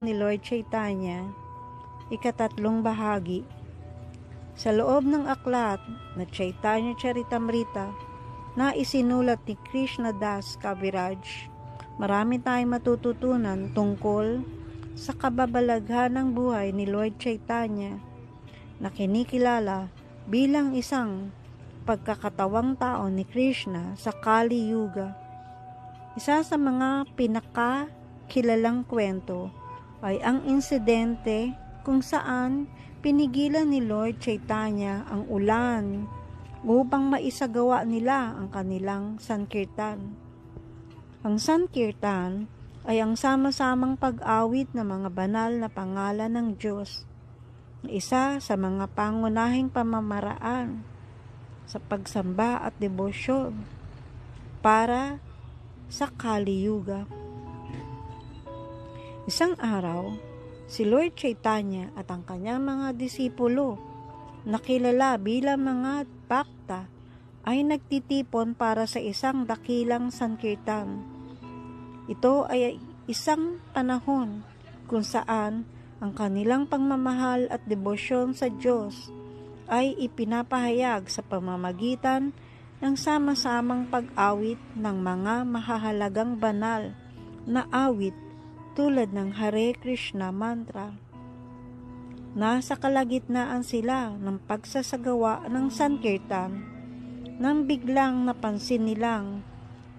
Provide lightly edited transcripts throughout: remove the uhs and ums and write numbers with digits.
ni Lord Chaitanya, ikatatlong bahagi. Sa loob ng aklat na Chaitanya Charitamrita na isinulat ni Krishna Das Kaviraj, marami tayong matututunan tungkol sa kababalaghan ng buhay ni Lord Chaitanya na kinikilala bilang isang pagkakatawang tao ni Krishna sa Kali Yuga. Isa sa mga pinakakilalang kwento ay ang insidente kung saan pinigilan ni Lord Chaitanya ang ulan upang maisagawa nila ang kanilang Sankirtan. Ang Sankirtan ay ang sama-samang pag-awit ng mga banal na pangalan ng Diyos, isa sa mga pangunahing pamamaraan sa pagsamba at debosyon para sa Kali Yuga. Isang araw, si Lord Chaitanya at ang kanyang mga disipulo na kilala bilang mga bhakta ay nagtitipon para sa isang dakilang sankirtan. Ito ay isang panahon kung saan ang kanilang pagmamahal at debosyon sa Diyos ay ipinapahayag sa pamamagitan ng sama-samang pag-awit ng mga mahahalagang banal na awit tulad ng Hare Krishna mantra. Nasa kalagitnaan sila ng pagsasagawa ng Sankirtan nang biglang napansin nilang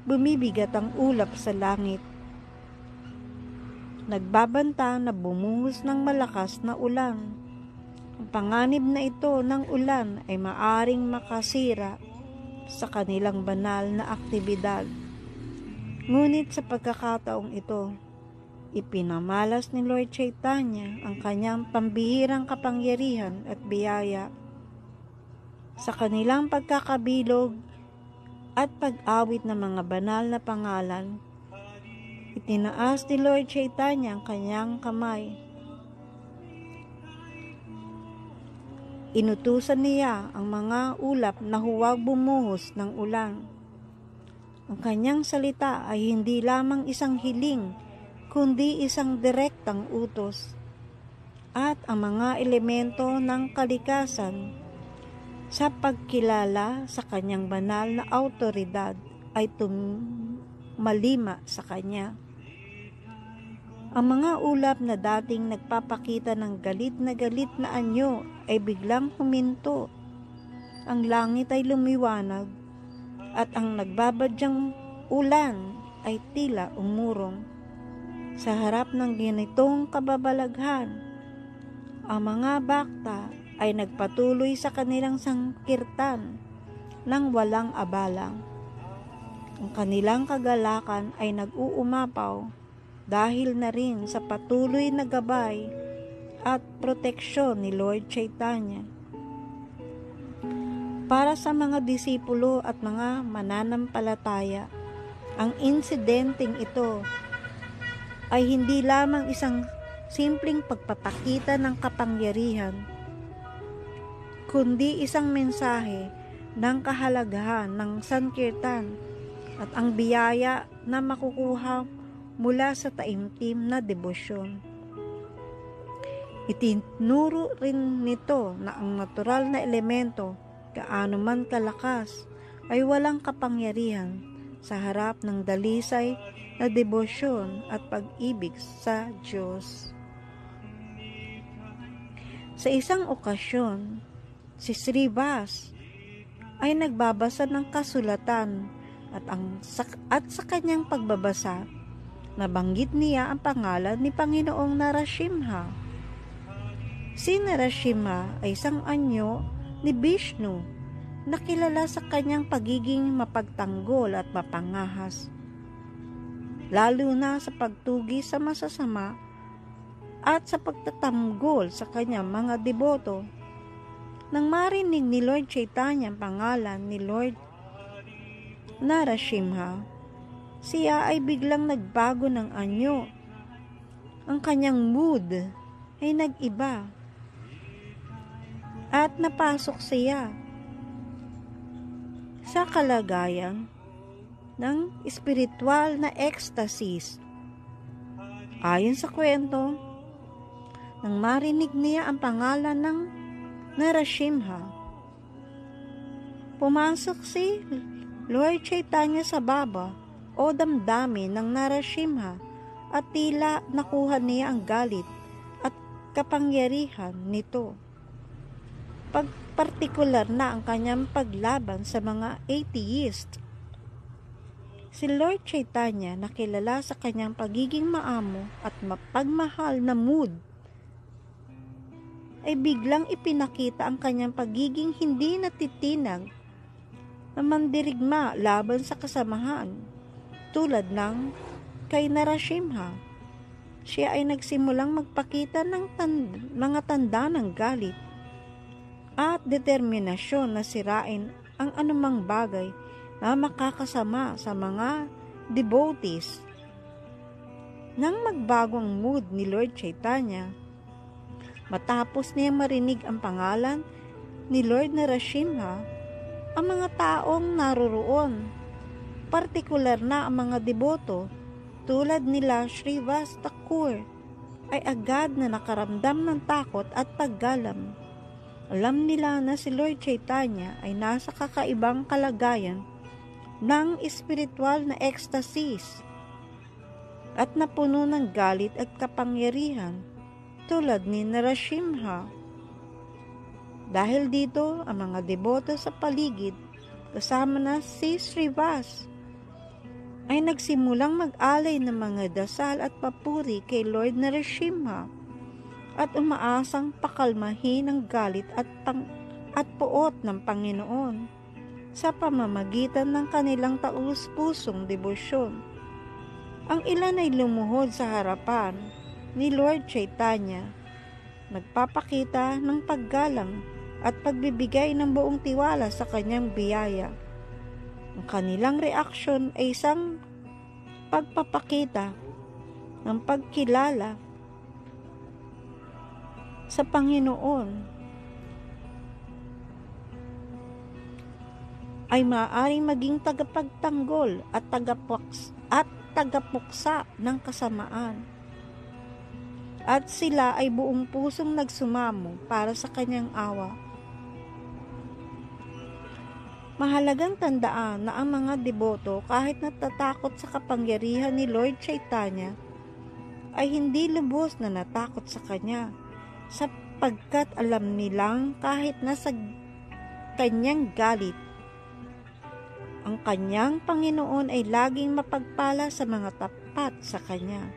bumibigat ang ulap sa langit. Nagbabanta na bumuhos ng malakas na ulan. Ang panganib na ito ng ulan ay maaring makasira sa kanilang banal na aktibidad. Ngunit sa pagkakataong ito, ipinamalas ni Lord Chaitanya ang kanyang pambihirang kapangyarihan at biyaya. Sa kanilang pagkakabilog at pag-awit ng mga banal na pangalan, itinaas ni Lord Chaitanya ang kanyang kamay. Inutusan niya ang mga ulap na huwag bumuhos ng ulan. Ang kanyang salita ay hindi lamang isang hiling, kundi isang direktang utos. At ang mga elemento ng kalikasan sa pagkilala sa kanyang banal na awtoridad ay tumalima sa kanya. Ang mga ulap na dating nagpapakita ng galit na anyo ay biglang huminto. Ang langit ay lumiwanag at ang nagbabadyang ulan ay tila umurong. Sa harap ng ganitong kababalaghan, ang mga bhakta ay nagpatuloy sa kanilang sangkirtan nang walang abala. Ang kanilang kagalakan ay nag-uumapaw dahil na rin sa patuloy na gabay at proteksyon ni Lord Chaitanya. Para sa mga disipulo at mga mananampalataya, ang insidenteng ito ay hindi lamang isang simpleng pagpapakita ng kapangyarihan, kundi isang mensahe ng kahalagahan ng Sankirtan at ang biyaya na makukuha mula sa taimtim na debosyon. Itinuro rin nito na ang natural na elemento, gaano man kalakas, ay walang kapangyarihan sa harap ng dalisay na debosyon at pag-ibig sa Diyos. Sa isang okasyon, si Srivas ay nagbabasa ng kasulatan at sa kanyang pagbabasa, nabanggit niya ang pangalan ni Panginoong Narasimha. Si Narasimha ay isang anyo ni Vishnu na kilala sa kanyang pagiging mapagtanggol at mapangahas, lalo na sa pagtugi sa masasama at sa pagtatanggol sa kanyang mga deboto. Nang marinig ni Lord Chaitanya ang pangalan ni Lord Narasimha, siya ay biglang nagbago ng anyo. Ang kanyang mood ay nag-iba at napasok siya sa kalagayan ng espiritual na ecstasis. Ayon sa kwento, nang marinig niya ang pangalan ng Narasimha. Pumasok si Lord Chaitanya sa baba o damdamin ng Narasimha at tila nakuha niya ang galit at kapangyarihan nito. Partikular na ang kanyang paglaban sa mga atheist. Si Lord Chaitanya, nakilala sa kanyang pagiging maamo at mapagmahal na mood, ay biglang ipinakita ang kanyang pagiging hindi natitinag na mandirigma laban sa kasamahan, tulad ng kay Narasimha. Siya ay nagsimulang magpakita ng mga tanda ng galit at determinasyon na sirain ang anumang bagay na makakasama sa mga devotees. Nang magbago ang mood ni Lord Chaitanya, matapos niya marinig ang pangalan ni Lord Narasimha, ang mga taong naroroon, partikular na ang mga deboto tulad nila Srivas Thakur, ay agad na nakaramdam ng takot at paggalam. Alam nila na si Lord Chaitanya ay nasa kakaibang kalagayan ng espiritual na ecstasis at napuno ng galit at kapangyarihan tulad ni Narasimha. Dahil dito, ang mga deboto sa paligid kasama na si Srivas ay nagsimulang mag-alay ng mga dasal at papuri kay Lord Narasimha at umaasang pakalmahin ang galit at puot ng Panginoon sa pamamagitan ng kanilang taus-pusong debosyon. Ang ilan ay lumuhod sa harapan ni Lord Chaitanya, nagpapakita ng paggalang at pagbibigay ng buong tiwala sa kanyang biyaya. Ang kanilang reaksyon ay isang pagpapakita ng pagkilala sa Panginoon ay maaaring maging tagapagtanggol at tagapuksa ng kasamaan. At sila ay buong pusong nagsumamo para sa kanyang awa. Mahalagang tandaan na ang mga deboto, kahit natatakot sa kapangyarihan ni Lord Chaitanya, ay hindi lubos na natakot sa kanya, sapagkat alam nilang kahit nasa kanyang galit, ang kanyang Panginoon ay laging mapagpala sa mga tapat sa kanya.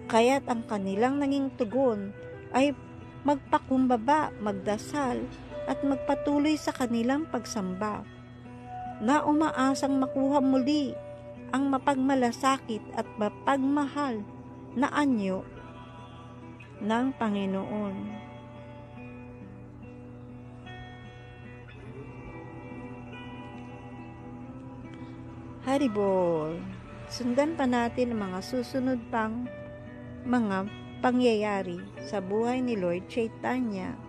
Kaya't ang kanilang naging tugon ay magpakumbaba, magdasal, at magpatuloy sa kanilang pagsamba, na umaasang makuha muli ang mapagmalasakit at mapagmahal na anyo ng Panginoon. Haribol, sundan pa natin ang mga susunod pang mga pangyayari sa buhay ni Lord Chaitanya.